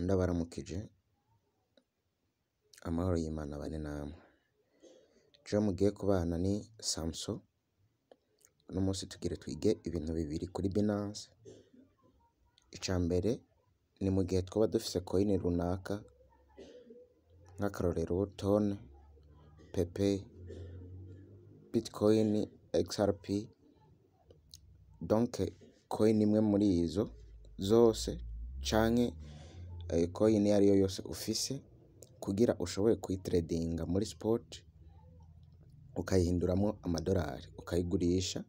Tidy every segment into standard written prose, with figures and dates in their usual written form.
Ndabaramukije amahoro y'Imana bane namwe. Jo mugiye kubana ni Samson. Uno munsi tugire twige ibintu bibiri kuri Binance. Ica mbere ni mu gihe twaba dufise coin runaka nk'akarorero Tone, Pepe, Bitcoin, XRP, donc coin imwe muri izo zose canke coin iyo ariyo yose ufise kugira ushobore kuyitradinga muri sport ukayihinduramwo amadolari, ukayigurisha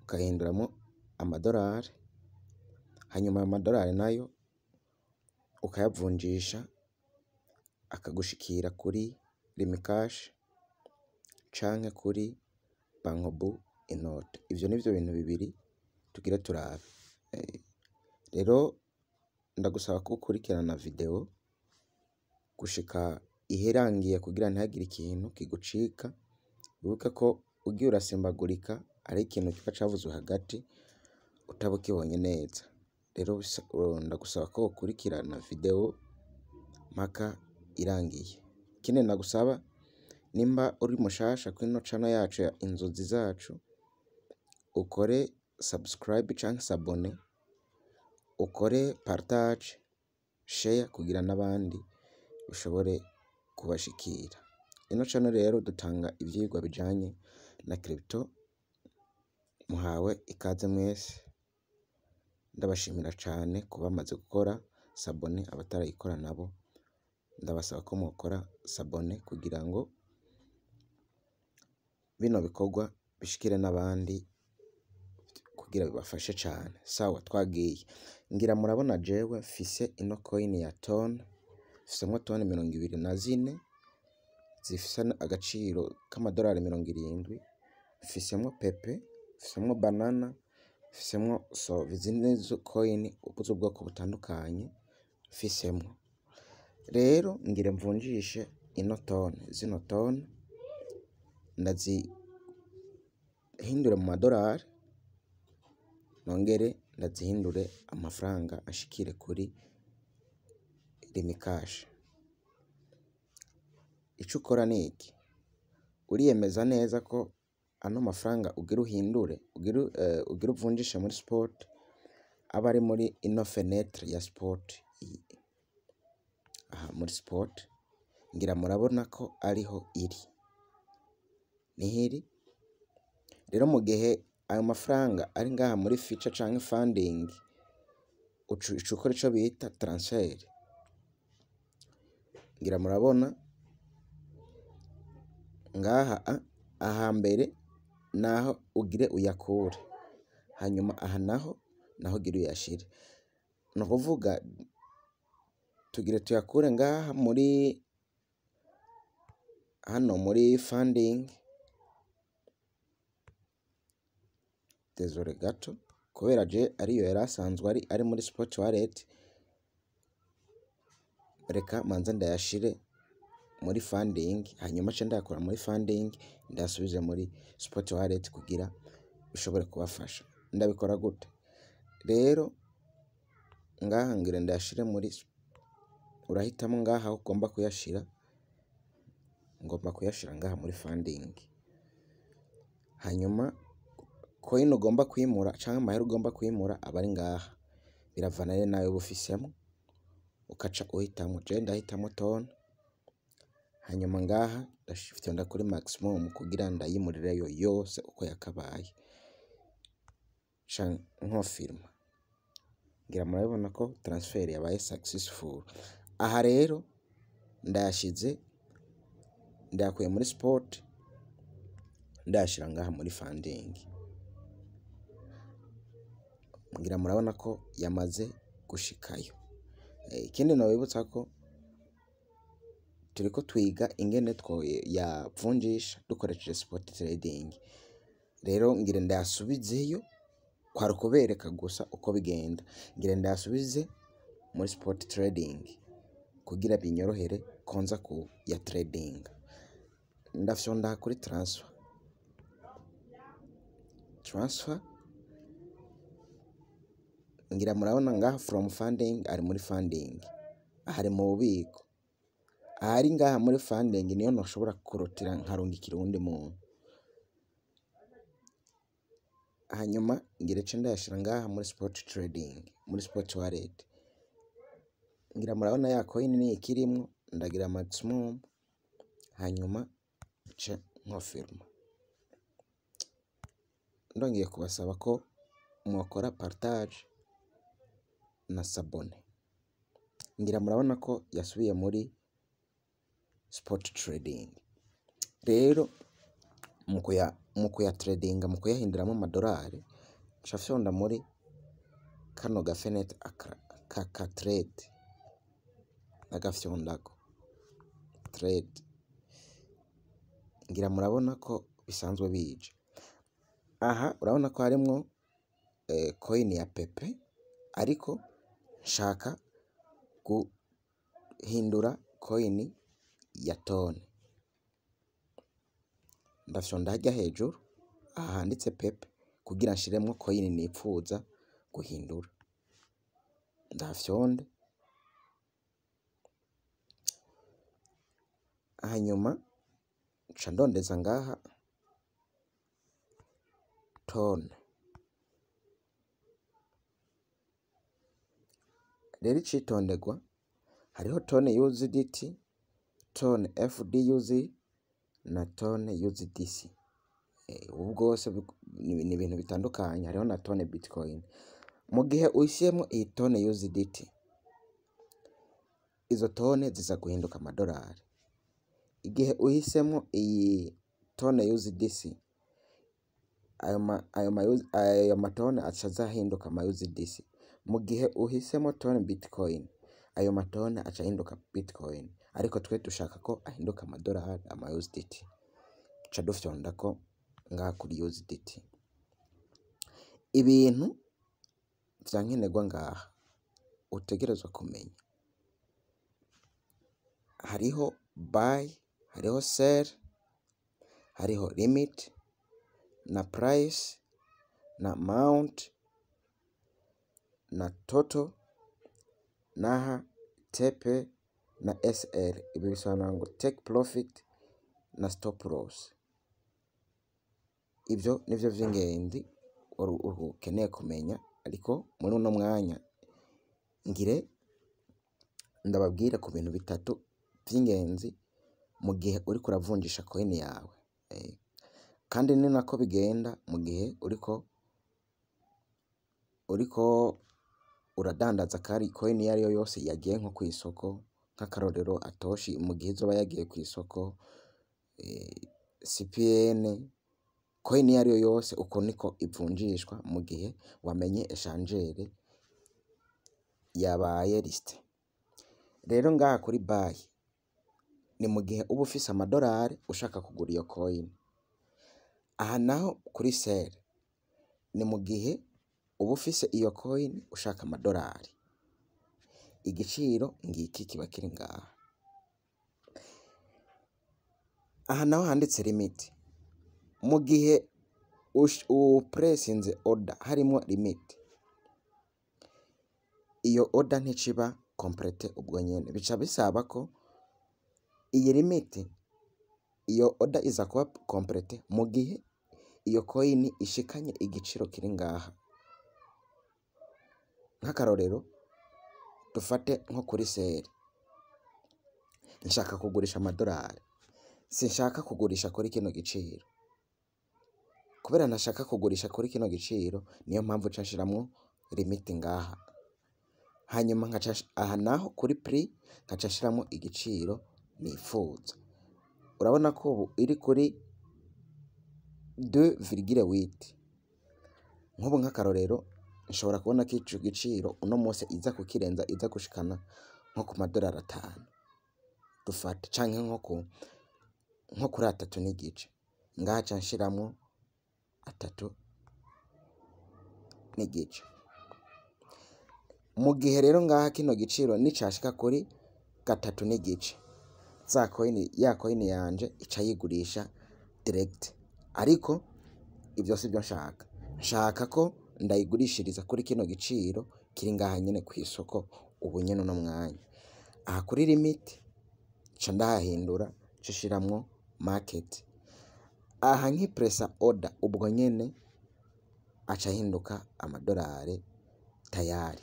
ukayihinduramwo amadolari, hanyuma ayo madolari nayo ukayavunjisha akagushikira kuri Rimcash canke kuri Bankobu Inote. Ivyo nivyo bintu bibiri tugire turabe. Rero ndagusaba ko ukurikirana video gushika iherangiye kugira ntihagire ikintu kigucika. Wibuke ko ugiye urasimbagurika ari ikintu kiba cavuzwe hagati utaba ukibonye neza. Rero ndagusaba ko ukurikirana video mpaka irangiye. Ikindi ndagusaba nimba uri mushasha kuri ino channel yacu ya Inzozi Zacu, ukore subscribe canke s'abone, ukore partage, share kugira n'abandi ushobore kubashikira. Ino channel rero dutanga ivyigwa bijanye na crypto. Muhawe ikaze mwese. Ndabashimira cane kuba bamaze gukora s'abone, abatarayikora nabo ndabasaba ko mukora s'abone kugira ngo bino bikorwa bishikire n'abandi kugira bibafashe cane. Sawa twagiye. Ngira murabona jewe mfise ino coin ya Tone, mfisemwo Tone 24 zifise agaciro k'amadolari 70, mfisemwo Pepe, mfisemwo Banana, mfisemwo izindi coin z'ubwoko butandukanye mfisemwo. Rero ngire mvunjishe ino Tone, zino Tone ndazihindure mu madolari, nongere ndazihindure amafaranga ashikire kuri Rimcash. Ico ukora ni iki: uriyemeza neza ko ano mafaranga ugira uhindure, ugira uvunjishe muri sport aba ari muri ino fenêtre ya sport. Aha muri sport ngira murabona ko ariho iri, nihiri. Rero mu gihe ayo mafaranga ari ngaha muri feature canke funding, ukora ico bita transfer. Ngira murabona ngaha aha mbere naho ugire uyakure, hanyuma aha naho ugire uyashire. No kuvuga tugire tuyakure ngaha muri hano muri funding. Désolé gato kubera je ariyo yarasanzwe ari muri spot wallet. Reka manza ndayashire muri funding, hanyuma ce ndayakura muri funding ndasubize muri spot wallet kugira bishobore kubafasha. Ndabikora gute? Rero ngaha ngire ndayashire muri, urahitamo ngaha ugomba kuyashira. Ngomba kuyashira ngaha muri funding, hanyuma coin ugomba kwimura canke amahera ugomba kwimura abari ngaha biravana rero nayo bufisemo, ukaca uhitamo. Je ndahitamo Tone, hanyuma ngaha ndashiftinda kuri maximum kugira ndayimurireyo yose uko yakabaye canke nkofirma. Ngira murabona ko transfer yabaye successful. Aha rero ndayashize, ndayakuye muri sport ndashira ngaha muri funding. Ngira murabona ko yamaze gushikayo. Ikindi nobibutsa ko turiko twiga ingene yavunjisha dukoresheje spot trading. Rero ngire ndayasubizeyo kwari kubereka gusa uko bigenda. Ngire ndayasubize muri spot trading kugira binyorohere konza ku ya trading. Ndafyonda kuri transfer. Ngira murabona ngaha from funding ari muri funding. hari mu bubiko, ahari ngaha muri funding niyo ntushobora kurotira nkarungikira uwundi muntu. Hanyuma ngira ce ndayashira ngaha muri spot trading, muri spot wallet. Ngira murabona ya coin ni ikirimwo, ndagira maximum hanyuma ce nkofirma. Ndongeye kubasaba ko mwakora partage na sabone. Ngira murabona ko yasubiye muri spot trading. Rero mu kuya trading, mu kuyahinduramwo amadolari, nshafyonda muri kano gafenet ka trade, nagafyondako trade. Ngira murabona ko bisanzwe bije. Aha urabona ko harimwo coin ya pepe, ariko nshaka guhindura coin ya tone. Ndafyonda hajya hejuru aha handitse pepe kugira nshiremwo coin nipfuza guhindura. Ndafyonde hanyuma nca ndondeza ngaha tone. Rero icitondegwa, hariho tone USDT, tone FDUZ na tone USDC. Ubu bwose ni ibintu bitandukanye. Hariho na tone Bitcoin. Mu gihe uhisemo iyi tone USDT, izo tone ziza guhinduka amadolari. Igihe uhisemo iyi tone USDC, ayo matone aca azahinduka ama USDC. Mu gihe uhisemo tone Bitcoin, ayo matone aca ahinduka Bitcoin. Ariko twe dushaka ko ahinduka amadolari, ama USDT. Ca dufyonda ko ngaha kuri USDT. Ibintu vyankenerwa ngaha utegerezwa kumenya: hariho buy, hariho sell, hariho limit na price na amount na total naha TP na SL. Ibi bisobanura ngo take profit na stop loss. Ibyo nivyo vy'ingenzi ukeneye kumenya, ariko muri uno mwanya ngire ndababwira ku bintu bitatu vy'ingenzi mu gihe uri kuravunjisha coin yawe. Kandi ni nako bigenda mu gihe uriko uradandaza kari coin yari yo yose yagiye nko ku isoko, nk'akarorero Atoshi mu gihe izoba yagiye ku isoko, CPN, coin yari yo yose uko niko ivunjishwa mu gihe wamenye eshangere yabaye liste. Rero ngaha kuri buy ni mu gihe uba ufise amadolari ushaka kugura iyo coin. Aha naho kuri sell ni mu gihe uba ufise iyo coin ushaka amadolari. Igiciro ngiki kiba kiri ngaha. Aha naho handitse limit. Mu gihe upressinze order harimo limit, iyo order nticiba complete ubwo nyene. Bica bisaba ko iyi limit, iyo order iza kuba complete mu gihe iyo coin ishikanye igiciro kiri ngaha. Nk'akarorero dufate nko kuri sell, nshaka kugurisha amadolari, sinshaka kugurisha kuri kino giciro. Kubera nashaka kugurisha kuri kino giciro, niyo mpamvu nshiramwo limit ngaha. Hanyuma nkaca aha naho kuri prix nkaca nshiramo igiciro nifuza. Urabona ko ubu iri kuri 2,8. Nk'ubu nk'akarorero nshobora kubona ko ico giciro uno munsi iza kukirenza, iza gushikana nko ku madolari 5 dufate, canke nko kuri 3.5. Ngaha ca nshiramo 3.5. Mu gihe rero ngaha kino giciro nicashika kuri 3.5, ya coin yanje ica yigurisha direct. Ariko ibyo si byo nshaka. Nshaka ko ndayigurishiriza kuri kino giciro kiri ngaha nyene ku isoko ubu nyene no mwanya. aha kuri limit ca ndahahindura cishiramwo market. Aha nkipressa order ubwo nyene aca ahinduka amadolari tayari.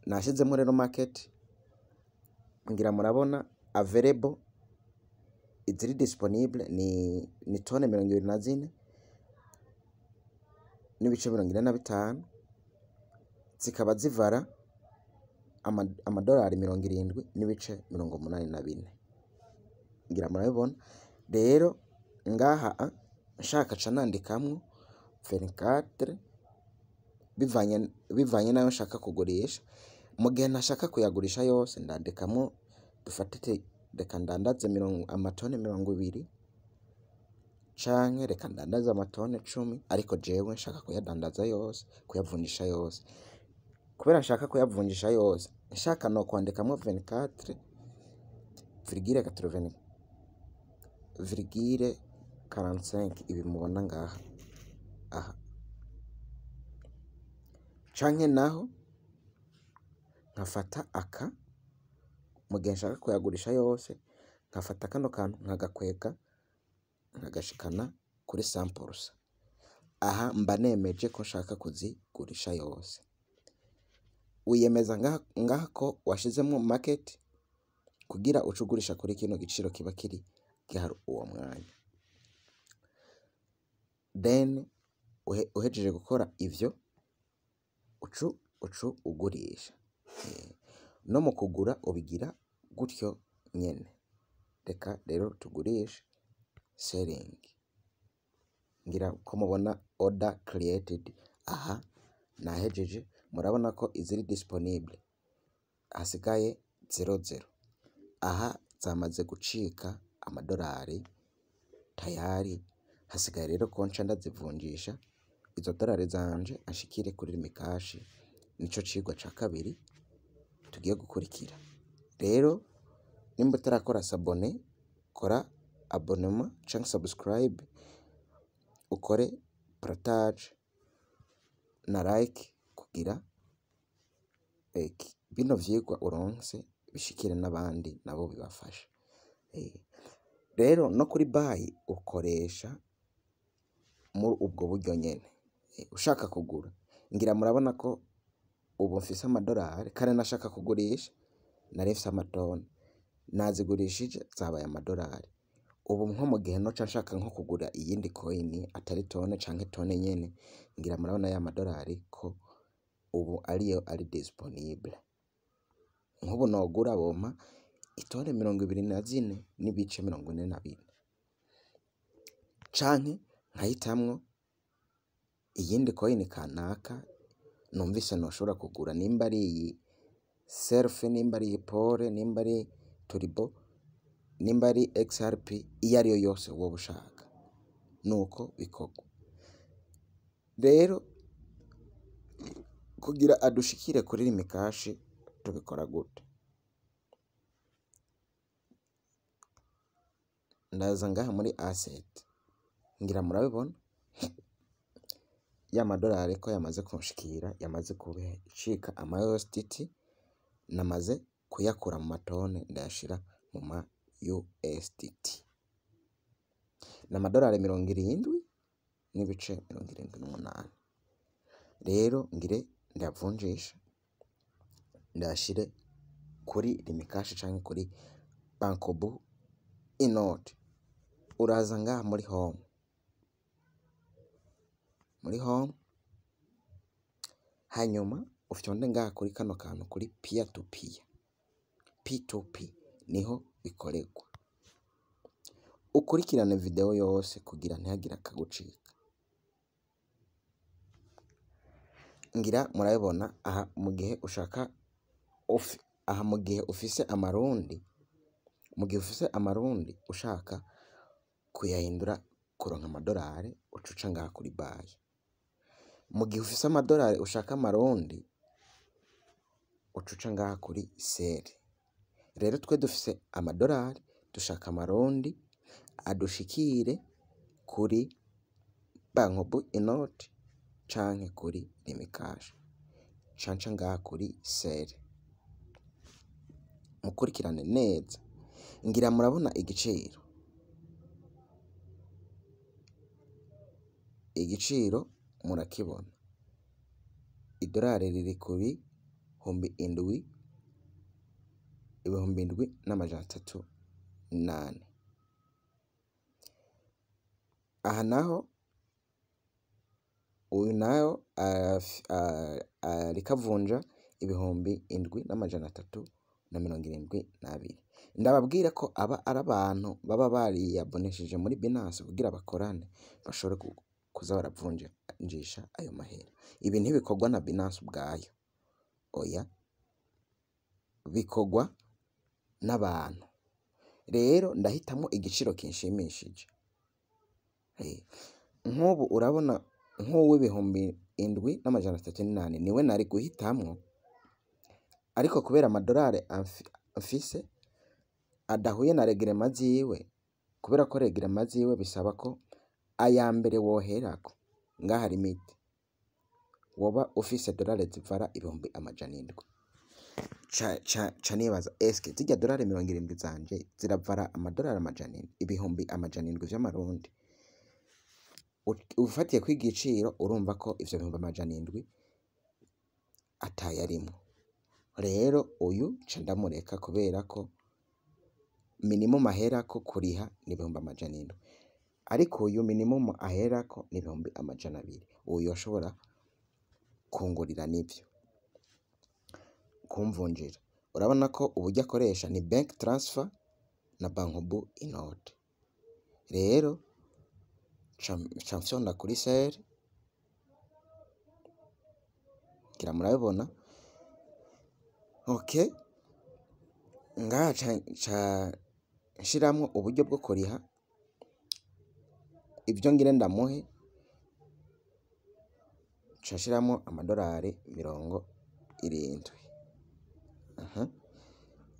Nashizemo rero market, ngira murabona available iziri disponible ni tone 24 n'ibice 45, zikaba zivara amadolari 70 n'ibice 84. Ngira murabibona rero ngaha nshaka ca nandikamwo 24 bivanye nayo nshaka kugurisha. Mu gihe ntashaka kuyagurisha yose ndandikamwo, dufatite reka ndandaze amatone 20 canke reka ndandaze amatone 10, ariko jewe nshaka kuyadandaza yose, kuyavunjisha yose. Kubera nshaka kuyavunjisha yose, nshaka no kwandikamwo 24,45 ibi mubona ngaha aha. Canke naho nkafata aka, mu gihe nshaka kuyagurisha yose nkafata kano kantu nkagakwega nkagashikana kuri 100%. Aha mba nemeje ko nshaka kuzigurisha yose. Wiyemeza ngaha ko washizemo market kugira ucugurisha kuri kino giciro kiba kiri gihari uwo mwanya. Then uhejeje gukora ivyo ucu ugurisha. No mu kugura ubigira gutyo nyene. Reka rero tugurishe selling. Ngira ko mubona order created. Aha nahejeje, murabona ko iziri disponible hasigaye 00. Aha zamaze gucika amadolari tayari. Hasigaye rero ko nca ndazivunjisha izo dolari zanje ashikire kuri limikashi. Nico cigwa ca kabiri tugiye gukurikira. Rero nimba utarakora sabone, kora abonnement canke subscribe, ukore partage na like kugira bino vyigwa uronse bishikire n'abandi nabo bibafasha. Rero no kuri buy ukoresha muri ubwo buryo nyene. Ushaka kugura, ngira murabona ko ubu mfise amadolari, kare nashaka kugurisha nari mfise amatone, nazigurishije zabaye amadolari. Ubu nko mu gihe noca nshaka nko kugura iyindi coin atari tone canke tone nyene, ngira murabona ya madolari ko ubu ariyo ari disponible. Nk'ubu nogura bompa itone 24 n'ibice 42, canke nkahitamwo iyindi coin kanaka numvise noshobora kugura, nimba ari iyi self, nimba ari iyi pole, nimba ari turbo, nimba ari XRP, iyo ariyo yose wowe ushaka, nuko bikorwa. Rero kugira adushikire kuri limikashi tubikora gute? Ndaza ngaha muri asset, ngira murabibona ya madolari ko yamaze kunshikira, yamaze kubicika ama USDT, namaze kuyakura mu matone ndayashira mu ma USDT. N'amadolari 70 n'ibice 78. Rero ngire ndavunjisha ndashire kuri limikashi canke kuri Bankobu Inode. Uraza ngaha muri home, hanyuma ufyonde ngaha kuri kano kantu kuri peer to peer, P2P niho bikoregwa. Ukurikirane video yose kugira ntihagira akagucika. Ngira murabibona aha mu gihe ushaka aha mu gihe ufise amarundi, ushaka kuyahindura kuronka amadolari ucuca ngaha kuri buy. Mu gihe ufise amadolari ushaka amarundi ucuca ngaha kuri sell. Rero twe dufise amadolari dushaka amarundi adushikire kuri Bankobu Inode canke kuri limikashi, canca ngaha kuri sell. mukurikirane neza. Ngira murabona igiciro murakibona. Idolari riri ku bihumbi indwi n'amajana 38. Aha naho uyu nayo rikavunja ibihumbi indwi n'amajana 372. Ndababwira ko aba ari abantu baba bariyabonesheje muri Binance kugira bakorane bashobore kuza baravunjisha ayo mahera. Ibi ntibikorwa na Binance ubwayo, oya, bikorwa n'abantu. Rero ndahitamo igiciro kinshimishije. Nk'ubu urabona nk'uw'ibihumbi indwi n'amajana 38 niwe nari guhitamwo, ariko kubera amadolari amfise adahuye na regrema ziwe, kubera ko regrema ziwe bisaba ko aya mbere woherako ngaha limite woba ufise dolari zivara ibihumbi amajana 7. Ca nibaza eske zirya dolari 70 zanje ziravara amadolari amajana 7, ibihumbi amajana 7 vy'amarundi. Ufatiye kw'igiciro urumva ko ivyo bihumbi amajana 7 atayarimwo. Rero uyu ca ndamureka kubera ko minimum aherako kuriha ni ibihumbi amajana 7, ariko uyu minimum aherako ni ibihumbi amajana 2. Uyu ashobora kungurira n'ivyo kumvunjira. Urabona ko uburyo akoresha ni bank transfer na Bankobu Inode. Rero ca mfyonda kuri seri, ngira murabibona. Okay, ngaha ca nshiramwo uburyo bwo kuriha ibyo ngire ndamuhe. Ca nshiramwo amadolari 70.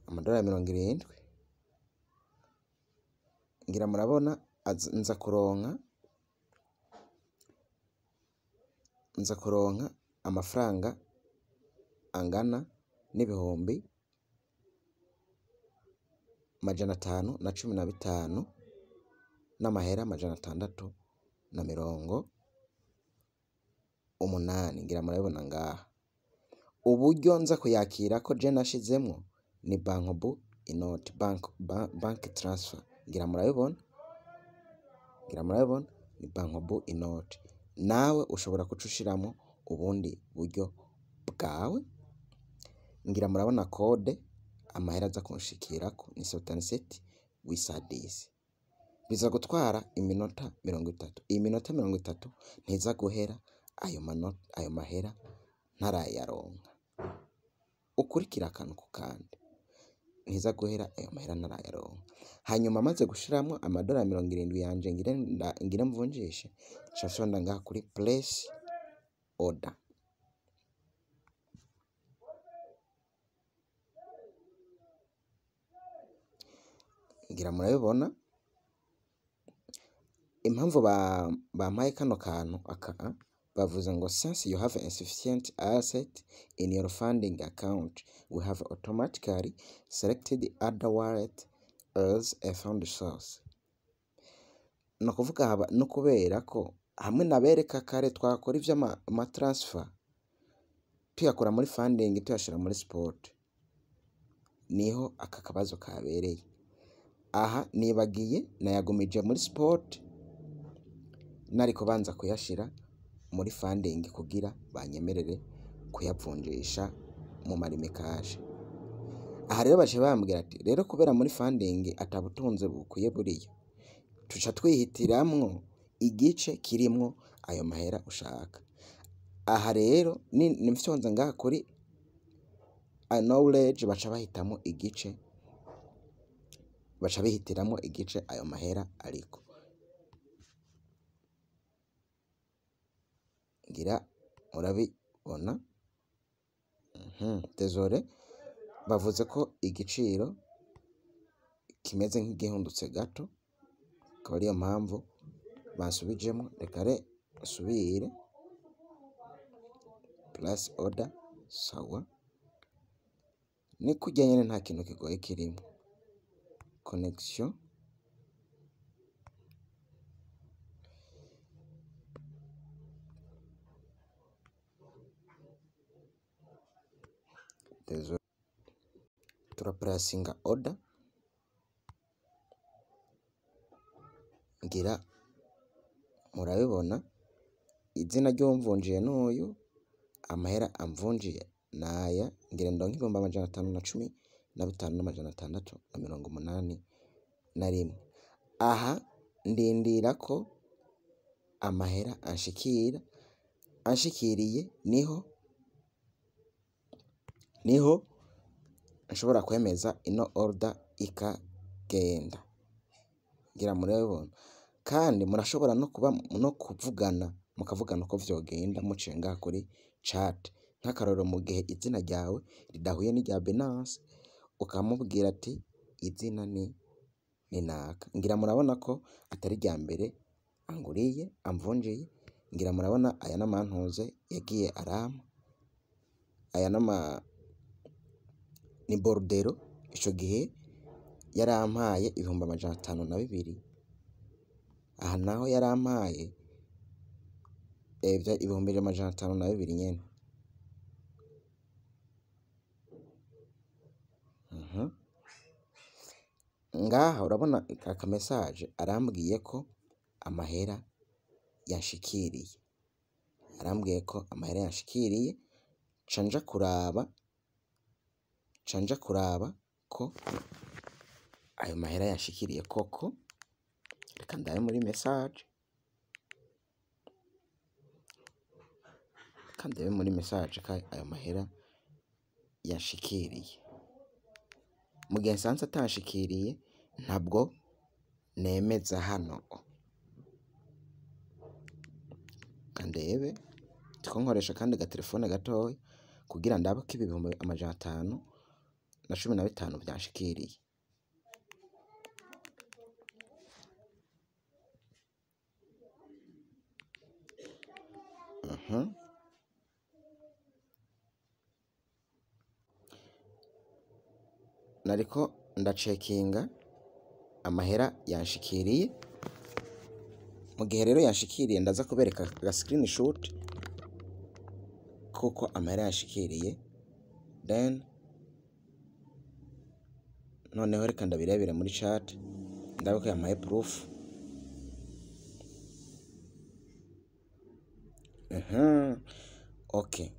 Amadolari 70. Ngira murabona nza kuronka amafaranga angana n'ibihumbi amajana 515 n'amahera amajana 680. Ngira murabibona ngaha. Uburyo nza kuyakira ko je nashizemwo ni Bankobu Inode, bank transfer. Ngira murabibona ni Bankobu Inode. Nawe ushobora kucushiramo ubundi buryo bwawe. Ngira murabona code amahera aza kunshikirako ni 77 biza gutwara iminota 30. Iyi minota 30 ntiza guhera ayo mahera ntarayaronka. Ukurikira akantu ku kandi ntiza guhera ayo mahera ntarayaronka. Hanyuma maze gushiramo amadolari 70 yanje ngire mvunjishe, cashonda ngaha kuri place order. Ngira murabibona impamvu bampaye kano kantu bavuze ngo since you have insufficient asset in your funding account, we have automatically selected other wallet as a fund source. No kuvuga no kubera ko hamwe nabereka kare twakora ivyo ama transfer tuyakora muri funding tuyashira muri sport, niho aka kabazo kabereye. Aha nibagiye nayagumije muri sport, nari kubanza kuyashira muri funding kugira banyemerere kuyavunjisha mu marimikaje. Aha rero baje bambwira ati rero kubera muri funding atabutunze bukuye buriyo, tuca twihitiramwo igice kirimwo ayo mahera ushaka. Aha rero ni mfyonza ngaha kuri knowledge baca bahitamo igice, baca bihitiramo igice ayo mahera ariko. Ngira urabibona. Désolé, bavuze ko igiciro kimeze nk'igihundutse gato, akaba ariyo mpamvu basubijemo. Reka subire plus order. Sawa, ni kurya nyene nta kintu kigoye kirimo. Connection turaplacinga order ngira murabibona izina ry'uwumvunjiye n'uyu, amahera amvunjiye naya, ngira ndonke 515,581. Aha ndindira ko amahera anshikira, anshikiriye niho nshobora kwemeza ino order ikagenda. Ngira murabibona, kandi murashobora no kuvugana mukavugana uko vyogenda muciye ngaha kuri chat. Nk'akarorero mu gihe izina ryawe ridahuye n'irya Binance ukamubwira ati izina ni naka. Ngira murabona ko atari rya mbere anguriye amvunjiye. Ngira murabona aya n'amantuze yagiye arama, aya ni Bordero, ico gihe yarampaye 502. Aha naho yarampaye 502 nyene. Ngaha urabona aka message arambwiye ko amahera yanshikiriye, canja kuraba ko ayo mahera yanshikiriye koko. Reka ndabe muri message, ko ayo mahera yanshikiriye. Mu gihe nsanze atanshikiriye ntabwo nemeza hano. Kandebe tiko nkoresha kandi agatelefone gatoya kugira ndabe ko 515 byanshikiriye. Nariko ndacekinga amahera yanshikiriye. Mu gihe rero yanshikiriye ndaza kubereka aga screenshot kuko amahera yanshikiriye, then noneho reka ndabirebera muri chat ndabe ko yamaye proof. Okay,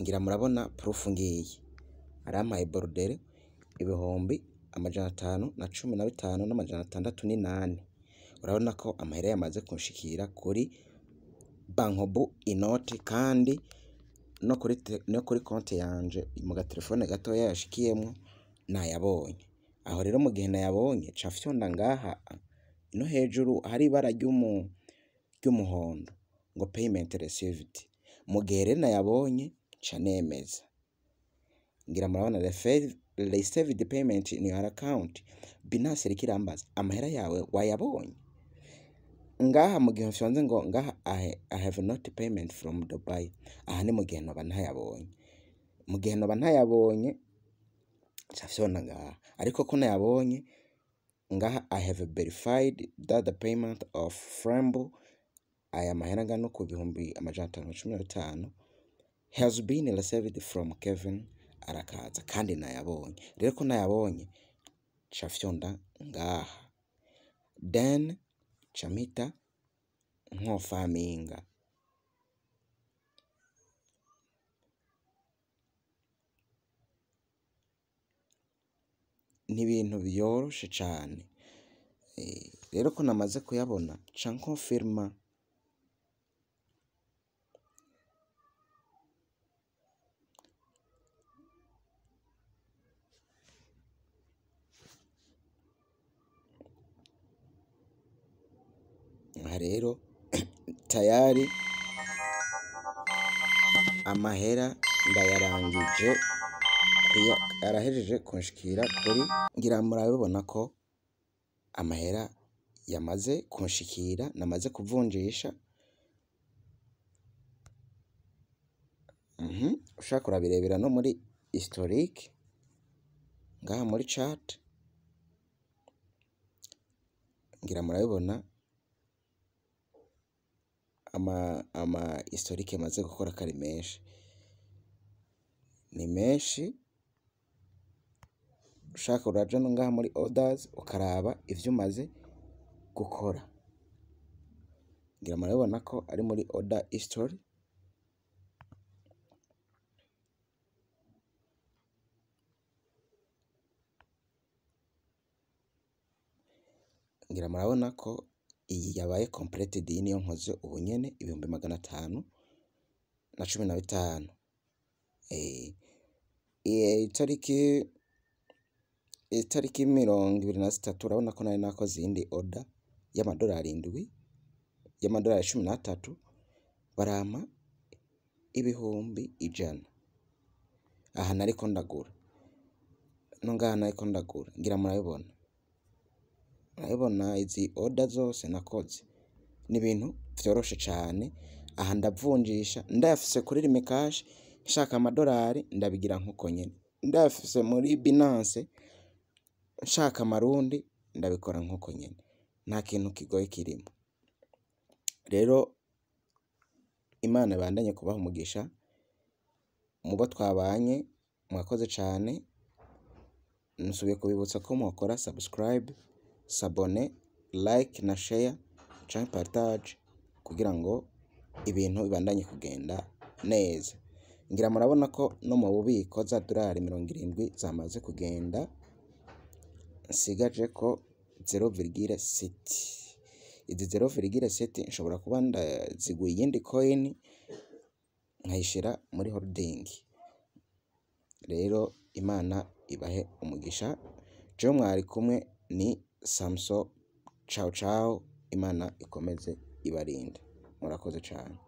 ngira murabona proof ngiyi arampaye Bordere 515,608. Urabona ko amahera yamaze kunshikira kuri Bankobu inoti, kandi no kuri konti yanje mu gatelefone gatoya yashikiyemo nayabonye. Aho rero mu gihe nayabonye ca fyonda ngaha no hejuru hari ibara ry'umuhondo ngo payment received. Mu gihe rero nayabonye ca nemeza. Ngira murabona received payment in your account. Binance rikirambaza amahera yawe wayabonye. Ngaha mu gihe mfyonze ngo ngaha I have not payment from Dubai. Aha ni mu gihe noba ntayabonye. Mu gihe noba ntayabonye ca fyonda ngaha, ariko ko nayabonye ngaha I have verified that the payment of Frembo, aya mahera ngano ku 515 has been received from Kevin arakaza, kandi nayabonye. Rero ko nayabonye ca fyonda ngaha, then camita nkofaminga. Ni ibintu byoroshe cane. Rero ko namaze kuyabona ca nkonfirma. Aha rero tayari amahera ndayarangije arahejeje kunshikira kuri. Ngira murabibona ko amahera yamaze kunshikira, namaze kuvunjisha. Ushaka kurabirebera no muri historique ngaha muri chat, ngira murabibona ama historique maze gukora kari menshi, ni menshi. Ushaka uraja no ngaha muri orders ukaraba ivyo umaze gukora, ngira murabibona ko ari muri order history. Ngira murabona ko iyi yabaye completed, iyi niyo nkoze ubu nyene 515. Itariki 23 urabona ko nari nakoze iyindi order y'amadolari 7 y'amadolari 13, barampa 1,100. aha nariko ndagura no ngaha nariko ndagura, ngira murabibona izi order zose nakoze ni ibintu vyoroshe cane. Aha ndavunjisha ndayafise kuri Rime Cash, nshaka amadolari ndabigira nkuko nyene, ndayafise muri Binance nshaka amarundi ndabikora nkuko nyene, nta kintu kigoye kirimo. Rero Imana ibandanye kubaha umugisha mubo twabanye, mwakoze cane. Nsubiye kubibutsa ko mwakora subscribe, s'abonner, like na share canke partage kugira ngo ibintu bibandanye kugenda neza. Ngira murabona ko no mu bubiko za dolari 70 zamaze kugenda, nsigaje ko 0,7. Izi 0,7 nshobora kuba ndaziguye iyindi coin nkayishira muri holding. Rero Imana ibahe umugisha. Jewe mwari kumwe ni Samson. Ciao ciao, Imana ikomeze ibarinde. Murakoze cane.